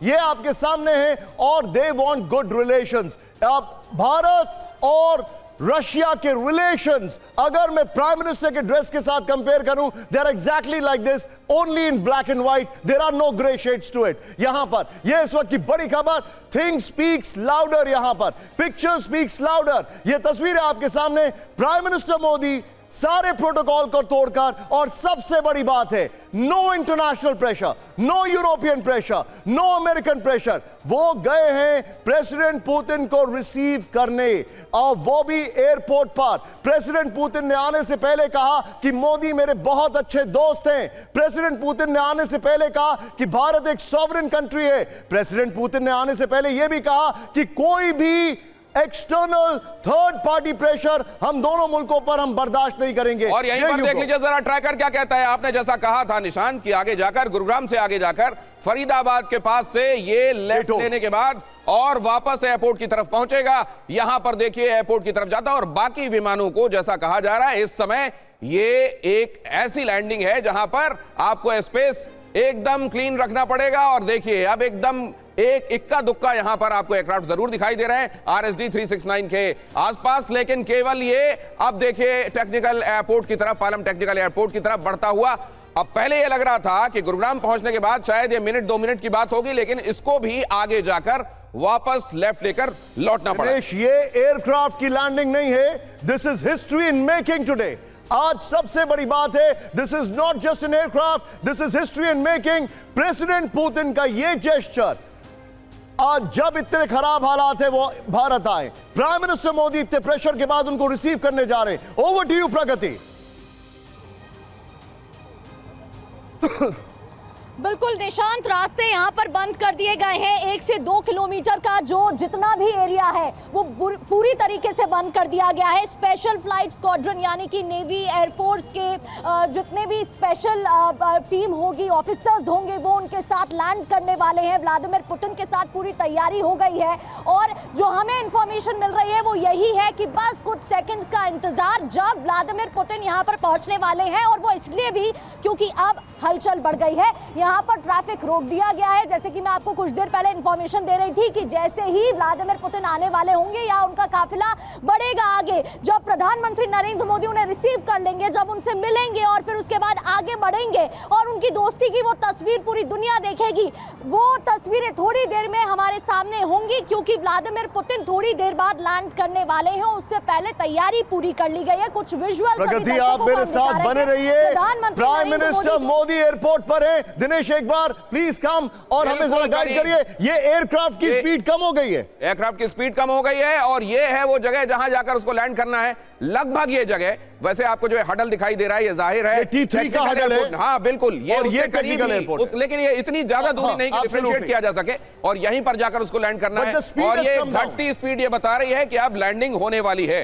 ये आपके सामने है और दे वांट गुड रिलेशंस। अब भारत और रशिया के रिलेशंस अगर मैं प्राइम मिनिस्टर के ड्रेस के साथ कंपेयर करूं, they are exactly like this, only in black and white, there are no grey shades to it. यहां पर यह इस वक्त की बड़ी खबर, थिंग्स स्पीक्स लाउडर, यहां पर पिक्चर स्पीक्स लाउडर। यह तस्वीर है आपके सामने, प्राइम मिनिस्टर मोदी सारे प्रोटोकॉल को तोड़कर, और सबसे बड़ी बात है, no international pressure, no European pressure, no American pressure. वो गए हैं प्रेसिडेंट पुतिन को रिसीव करने, और वो भी एयरपोर्ट पर। प्रेसिडेंट पुतिन ने आने से पहले कहा कि मोदी मेरे बहुत अच्छे दोस्त हैं। प्रेसिडेंट पुतिन ने आने से पहले कहा कि भारत एक सॉवरेन कंट्री है। प्रेसिडेंट पुतिन ने आने से पहले यह भी कहा कि कोई भी एक्सटर्नल थर्ड पार्टी प्रेशर हम दोनों मुल्कों पर हम बर्दाश्त नहीं करेंगे। और यहीं पर देख लीजिए जरा ट्रैकर क्या कहता है। आपने जैसा कहा था निशान कि आगे जाकर गुरुग्राम से आगे जाकर फरीदाबाद के पास से ये लेफ्ट लेने के बाद और वापस एयरपोर्ट की तरफ पहुंचेगा। यहां पर देखिए एयरपोर्ट की तरफ जाता है, और बाकी विमानों को जैसा कहा जा रहा है इस समय ये एक ऐसी लैंडिंग है जहां पर आपको स्पेस एकदम क्लीन रखना पड़ेगा। और देखिए अब एकदम एक इक्का दुक्का यहां पर आपको एयरक्राफ्ट जरूर दिखाई दे रहे हैं RSD 369 के आसपास, लेकिन केवल ये अब देखिए टेक्निकल एयरपोर्ट की तरफ, पालम टेक्निकल एयरपोर्ट की तरफ बढ़ता हुआ। अब पहले ये लग रहा था कि गुरुग्राम पहुंचने के बाद शायद ये मिनट 2 मिनट की बात होगी, लेकिन इसको भी आगे जाकर वापस लेफ्ट लेकर लौटना पड़ा। ये एयरक्राफ्ट की लैंडिंग नहीं है, this is history in making today. आज सबसे बड़ी बात है, this is not just an aircraft, this is history in making. President Putin का ये जेस्चर, आज जब इतने खराब हालात है वो भारत आए, प्राइम मिनिस्टर मोदी इतने प्रेशर के बाद उनको रिसीव करने जा रहे हैं। ओवर टू यू प्रगति। बिल्कुल निशांत, रास्ते यहाँ पर बंद कर दिए गए हैं। 1 से 2 किलोमीटर का जो जितना भी एरिया है वो पूरी तरीके से बंद कर दिया गया है। स्पेशल फ्लाइट स्क्वाड्रन यानी कि नेवी, एयरफोर्स के जितने भी स्पेशल टीम होगी, ऑफिसर्स होंगे, वो उनके साथ लैंड करने वाले हैं। व्लादिमीर पुतिन के साथ पूरी तैयारी हो गई है, और जो हमें इंफॉर्मेशन मिल रही है वो यही है कि बस कुछ सेकंड्स का इंतजार, जब व्लादिमीर पुतिन यहाँ पर पहुँचने वाले हैं। और वो इसलिए भी क्योंकि अब हलचल बढ़ गई है, यहाँ पर ट्रैफिक रोक दिया गया है। जैसे कि मैं आपको कुछ देर पहले इंफॉर्मेशन दे रही थी कि जैसे ही व्लादिमीर पुतिन आने वाले होंगे या उनका काफिला बढ़ेगा आगे, जब प्रधानमंत्री नरेंद्र मोदी उन्हें रिसीव कर लेंगे, जब उनसे मिलेंगे और फिर उसके बाद आगे बढ़ेंगे और उनकी दोस्ती की वो तस्वीर पूरी दुनिया देखेगी, वो तस्वीरें थोड़ी देर में हमारे सामने होंगी, क्योंकि व्लादिमीर पुतिन थोड़ी देर बाद लैंड करने वाले हैं। उससे पहले तैयारी पूरी कर ली गई है। कुछ विजुअल प्रगति आप मेरे साथ बने रहिए। प्राइम मिनिस्टर मोदी एयरपोर्ट पर है। दिनेश एक बार प्लीज कम और हमें जरा गाइड करिए। ये एयरक्राफ्ट की स्पीड कम हो गई है, एयरक्राफ्ट की स्पीड कम हो गई है, और ये है वो जगह जहां जाकर उसको लैंड करना है। लगभग ये जगह, वैसे आपको जो हडल दिखाई दे रहा है ये जाहिर है T3 का हडल है। हाँ बिल्कुल, ये और ये करीब ही, लेकिन ये इतनी ज्यादा दूरी नहीं कि डिफरेंशिएट किया जा सके, और यहीं पर जाकर उसको लैंड करना है। और ये घटती स्पीड ये बता रही है कि अब लैंडिंग होने वाली है।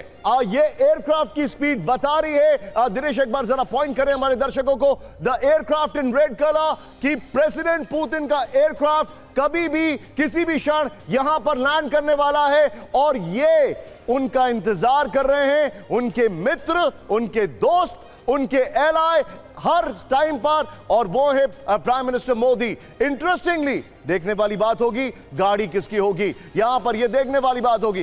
ये एयरक्राफ्ट की स्पीड बता रही है। दिनेश एक बार जरा पॉइंट करें हमारे दर्शकों को, the aircraft in red colour, कि प्रेसिडेंट पुतिन का एयरक्राफ्ट कभी भी किसी भी क्षण यहां पर लैंड करने वाला है, और ये उनका इंतजार कर रहे हैं उनके मित्र, उनके दोस्त, उनके एलाय हर टाइम पर, और वो है प्राइम मिनिस्टर मोदी। इंटरेस्टिंगली देखने वाली बात होगी गाड़ी किसकी होगी, यहां पर यह देखने वाली बात होगी।